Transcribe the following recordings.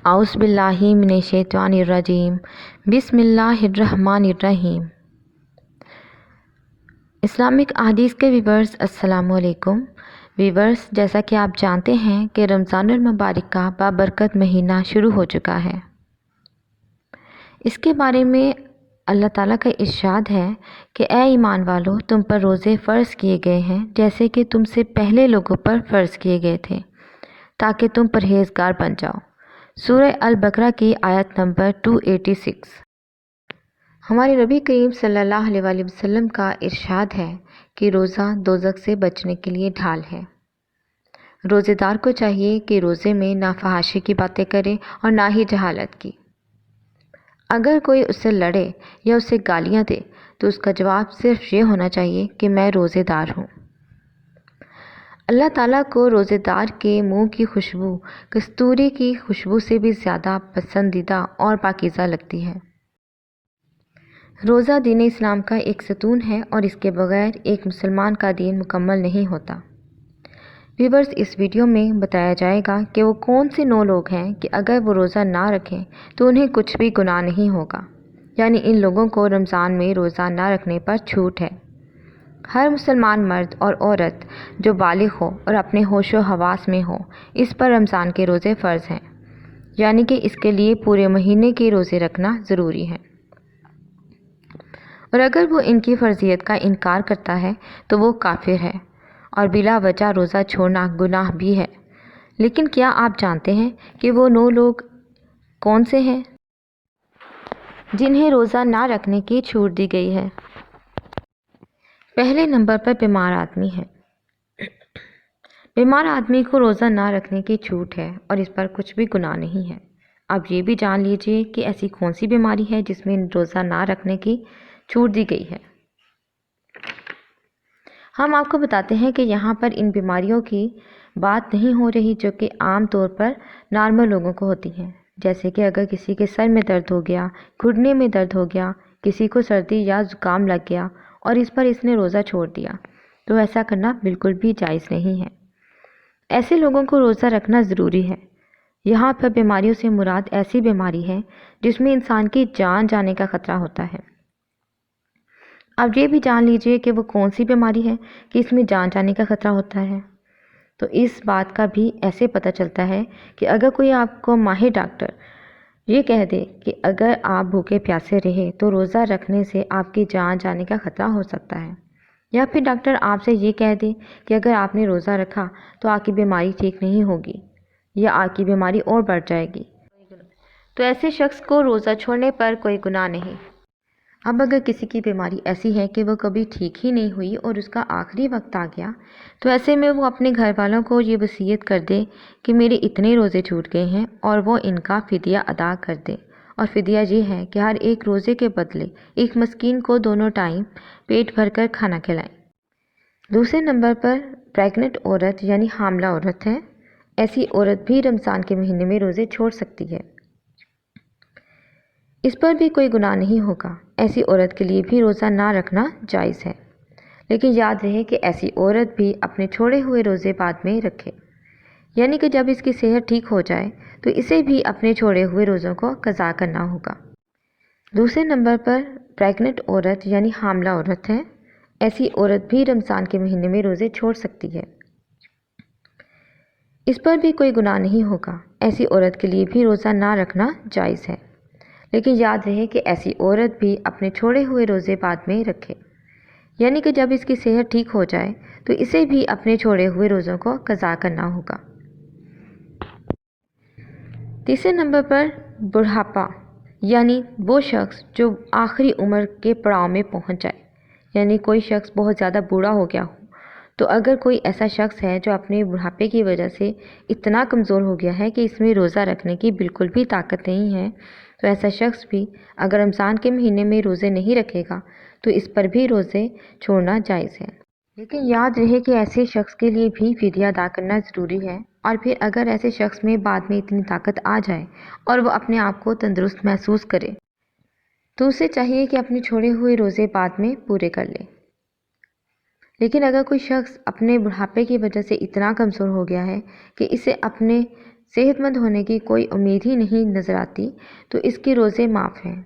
आउज़ बिल्लाहि मिनश्शैतानिर्रजीम बिस्मिल्लाहिर्रहमानिर्रहीम। इस्लामिक अहादीस के व्यूवर्स अस्सलामु अलैकुम। व्यूवर्स, जैसा कि आप जानते हैं कि रमज़ानुल मुबारक का बाबरकत महीना शुरू हो चुका है। इसके बारे में अल्लाह ताला का इरशाद है कि ए ईमान वालों, तुम पर रोज़े फ़र्ज़ किए गए हैं जैसे कि तुमसे पहले लोगों पर फ़र्ज़ किए गए थे, ताकि तुम परहेज़गार बन जाओ। सूरह अल बकरा की आयत नंबर 286। हमारे नबी करीम सल्लल्लाहु अलैहि वसल्लम का इरशाद है कि रोज़ा दोज़ख से बचने के लिए ढाल है। रोज़ेदार को चाहिए कि रोज़े में ना फहाशी की बातें करे और ना ही जहालत की। अगर कोई उससे लड़े या उसे गालियाँ दे तो उसका जवाब सिर्फ ये होना चाहिए कि मैं रोज़ेदार हूँ। अल्लाह ताला को रोज़ेदार के मुंह की खुशबू कस्तूरी की खुशबू से भी ज़्यादा पसंदीदा और पाकीज़ा लगती है। रोज़ा दीन इस्लाम का एक सतून है और इसके बगैर एक मुसलमान का दीन मुकम्मल नहीं होता। व्यूवर्स, इस वीडियो में बताया जाएगा कि वो कौन से 9 लोग हैं कि अगर वो रोज़ा ना रखें तो उन्हें कुछ भी गुनाह नहीं होगा, यानी इन लोगों को रमज़ान में रोज़ा ना रखने पर छूट है। हर मुसलमान मर्द और औरत जो बालिग हो और अपने होशो हवास में हो, इस पर रमज़ान के रोज़े फ़र्ज़ हैं, यानी कि इसके लिए पूरे महीने के रोज़े रखना ज़रूरी है। और अगर वो इनकी फ़र्ज़ियत का इनकार करता है तो वो काफिर है और बिला वजह रोज़ा छोड़ना गुनाह भी है। लेकिन क्या आप जानते हैं कि वो 9 लोग कौन से हैं जिन्हें रोज़ा ना रखने की छूट दी गई है? पहले नंबर पर बीमार आदमी है। बीमार आदमी को रोज़ा ना रखने की छूट है और इस पर कुछ भी गुनाह नहीं है। अब ये भी जान लीजिए कि ऐसी कौन सी बीमारी है जिसमें रोज़ा ना रखने की छूट दी गई है। हम आपको बताते हैं कि यहाँ पर इन बीमारियों की बात नहीं हो रही जो कि आम तौर पर नॉर्मल लोगों को होती हैं, जैसे कि अगर किसी के सर में दर्द हो गया, घुटने में दर्द हो गया, किसी को सर्दी या ज़ुकाम लग गया और इस पर इसने रोज़ा छोड़ दिया, तो ऐसा करना बिल्कुल भी जायज़ नहीं है। ऐसे लोगों को रोज़ा रखना ज़रूरी है। यहाँ पर बीमारियों से मुराद ऐसी बीमारी है जिसमें इंसान की जान जाने का ख़तरा होता है। अब ये भी जान लीजिए कि वो कौन सी बीमारी है कि इसमें जान जाने का ख़तरा होता है। तो इस बात का भी ऐसे पता चलता है कि अगर कोई आपको माहिर डॉक्टर ये कह दे कि अगर आप भूखे प्यासे रहे तो रोज़ा रखने से आपकी जान जाने का ख़तरा हो सकता है, या फिर डॉक्टर आपसे ये कह दे कि अगर आपने रोज़ा रखा तो आपकी बीमारी ठीक नहीं होगी या आपकी बीमारी और बढ़ जाएगी, तो ऐसे शख्स को रोज़ा छोड़ने पर कोई गुनाह नहीं। अब अगर किसी की बीमारी ऐसी है कि वो कभी ठीक ही नहीं हुई और उसका आखिरी वक्त आ गया, तो ऐसे में वो अपने घर वालों को ये वसीयत कर दे कि मेरे इतने रोज़े छूट गए हैं और वो इनका फ़िदिया अदा कर दे। और फ़िदिया ये है कि हर एक रोज़े के बदले एक मस्कीन को दोनों टाइम पेट भर कर खाना खिलाएं। दूसरे नंबर पर प्रेग्नेंट औरत यानी हामला औरत है। ऐसी औरत भी रमज़ान के महीने में रोज़े छोड़ सकती है, इस पर भी कोई गुनाह नहीं होगा। ऐसी औरत के लिए भी रोज़ा ना रखना जायज़ है, लेकिन याद रहे कि ऐसी औरत भी अपने छोड़े हुए रोज़े बाद में रखे, यानी कि जब इसकी सेहत ठीक हो जाए तो इसे भी अपने छोड़े हुए रोज़ों को क़ज़ा करना होगा। दूसरे नंबर पर प्रेग्नेंट औरत यानी हामला औरत है। ऐसी औरत भी रमज़ान के महीने में रोज़े छोड़ सकती है, इस पर भी कोई गुनाह नहीं होगा। ऐसी औरत के लिए भी रोज़ा ना रखना जायज़ है, लेकिन याद रहे कि ऐसी औरत भी अपने छोड़े हुए रोज़े बाद में रखे, यानी कि जब इसकी सेहत ठीक हो जाए तो इसे भी अपने छोड़े हुए रोज़ों को क़ज़ा करना होगा। तीसरे नंबर पर बुढ़ापा, यानी वो शख्स जो आखिरी उम्र के पड़ाव में पहुंच जाए, यानी कोई शख्स बहुत ज़्यादा बूढ़ा हो गया हो। तो अगर कोई ऐसा शख्स है जो अपने बुढ़ापे की वजह से इतना कमज़ोर हो गया है कि इसमें रोज़ा रखने की बिल्कुल भी ताकत नहीं है, तो ऐसा शख्स भी अगर रमज़ान के महीने में रोज़े नहीं रखेगा तो इस पर भी रोज़े छोड़ना जायज़ है। लेकिन याद रहे कि ऐसे शख्स के लिए भी फ़िदिया अदा करना ज़रूरी है। और फिर अगर ऐसे शख्स में बाद में इतनी ताकत आ जाए और वो अपने आप को तंदुरुस्त महसूस करे तो उसे चाहिए कि अपने छोड़े हुए रोज़े बाद में पूरे कर ले। लेकिन अगर कोई शख्स अपने बुढ़ापे की वजह से इतना कमज़ोर हो गया है कि इसे अपने صحت مند ہونے کی کوئی امید ہی نہیں نظر آتی تو اس کے روزے معاف ہیں،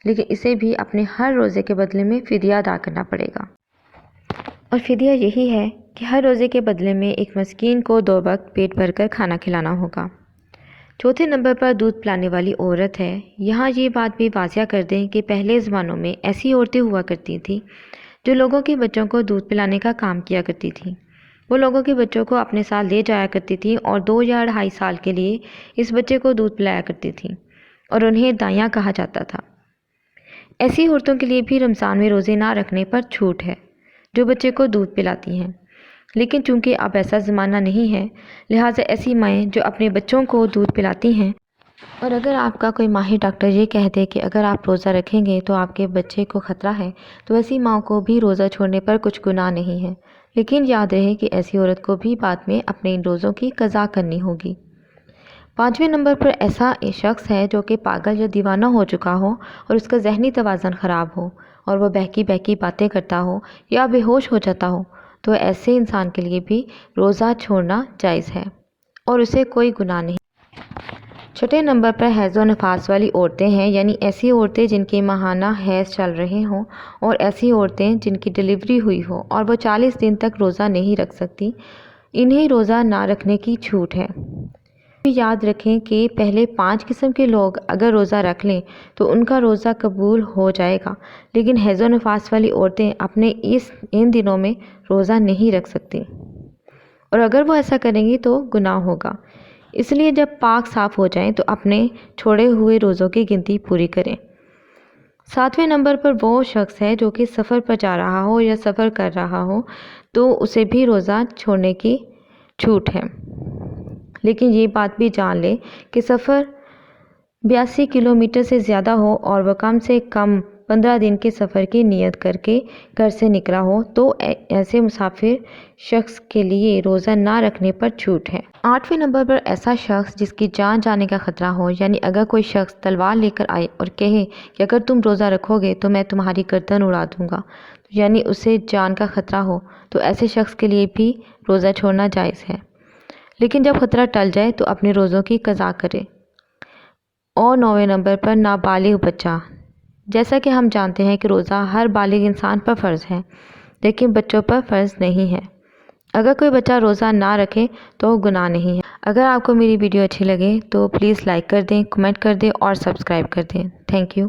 لیکن اسے بھی اپنے ہر روزے کے بدلے میں فدیہ ادا کرنا پڑے گا۔ اور فدیہ یہی ہے کہ ہر روزے کے بدلے میں ایک مسکین کو 2 وقت پیٹ بھر کر کھانا کھلانا ہوگا۔ چوتھے نمبر پر دودھ پلانے والی عورت ہے۔ یہاں یہ بات بھی واضح کر دیں کہ پہلے زمانوں میں ایسی عورتیں ہوا کرتی تھیں جو لوگوں کے بچوں کو دودھ پلانے کا کام کیا کرتی تھیں۔ وہ لوگوں کے بچوں کو اپنے ساتھ لے جایا کرتی تھیں اور 2 یا 2.5 سال کے لیے اس بچے کو دودھ پلایا کرتی تھیں اور انہیں دائیاں کہا جاتا تھا۔ ایسی عورتوں کے لیے بھی رمضان میں روزے نہ رکھنے پر چھوٹ ہے جو بچے کو دودھ پلاتی ہیں، لیکن چونکہ اب ایسا زمانہ نہیں ہے، لہٰذا ایسی مائیں جو اپنے بچوں کو دودھ پلاتی ہیں، اور اگر آپ کا کوئی ماہر ڈاکٹر یہ کہہ دے کہ اگر آپ روزہ رکھیں گے تو آپ کے بچے کو خطرہ ہے، تو ایسی ماں کو بھی روزہ چھوڑنے پر کچھ گناہ نہیں ہے، لیکن یاد رہے کہ ایسی عورت کو بھی بعد میں اپنے ان روزوں کی قضا کرنی ہوگی۔ 5ویں نمبر پر ایسا شخص ہے جو کہ پاگل یا دیوانہ ہو چکا ہو اور اس کا ذہنی توازن خراب ہو اور وہ بہکی بہکی باتیں کرتا ہو یا بے ہوش ہو جاتا ہو، تو ایسے انسان کے لیے بھی روزہ چھوڑنا جائز ہے اور اسے کوئی گناہ نہیں۔ 6 نمبر پر حیض و نفاس والی عورتیں ہیں، یعنی ایسی عورتیں جن کے ماہانہ حیض چل رہے ہوں اور ایسی عورتیں جن کی ڈلیوری ہوئی ہو اور وہ 40 دن تک روزہ نہیں رکھ سکتی، انہیں روزہ نہ رکھنے کی چھوٹ ہے۔ یاد رکھیں کہ پہلے 5 قسم کے لوگ اگر روزہ رکھ لیں تو ان کا روزہ قبول ہو جائے گا، لیکن حیض و نفاس والی عورتیں اپنے ان دنوں میں روزہ نہیں رکھ سکتی، اور اگر وہ ایسا کریں گی تو گناہ ہوگا۔ اس لیے جب پاک صاف ہو جائیں تو اپنے چھوڑے ہوئے روزوں کی گنتی پوری کریں۔ 7ویں نمبر پر وہ شخص ہے جو کہ سفر پر جا رہا ہو یا سفر کر رہا ہو تو اسے بھی روزہ چھوڑنے کی چھوٹ ہے، لیکن یہ بات بھی جان لے کہ سفر 82 کلومیٹر سے زیادہ ہو اور وہ کم سے کم 15 دن کے سفر کی نیت کر کے گھر سے نکلا ہو تو ایسے مسافر شخص کے لیے روزہ نہ رکھنے پر چھوٹ ہے۔ 8ویں نمبر پر ایسا شخص جس کی جان جانے کا خطرہ ہو، یعنی اگر کوئی شخص تلوار لے کر آئے اور کہے کہ اگر تم روزہ رکھو گے تو میں تمہاری گردن اڑا دوں گا، یعنی اسے جان کا خطرہ ہو، تو ایسے شخص کے لیے بھی روزہ چھوڑنا جائز ہے، لیکن جب خطرہ ٹل جائے تو اپنے روزوں کی قضا کرے۔ اور 9ویں نمبر پر نابالغ بچہ، جیسا کہ ہم جانتے ہیں کہ روزہ ہر بالغ انسان پر فرض ہے، لیکن بچوں پر فرض نہیں ہے۔ اگر کوئی بچہ روزہ نہ رکھے تو گناہ نہیں ہے۔ اگر آپ کو میری ویڈیو اچھی لگے تو پلیز لائک کر دیں، کمنٹ کر دیں اور سبسکرائب کر دیں۔ Thank you.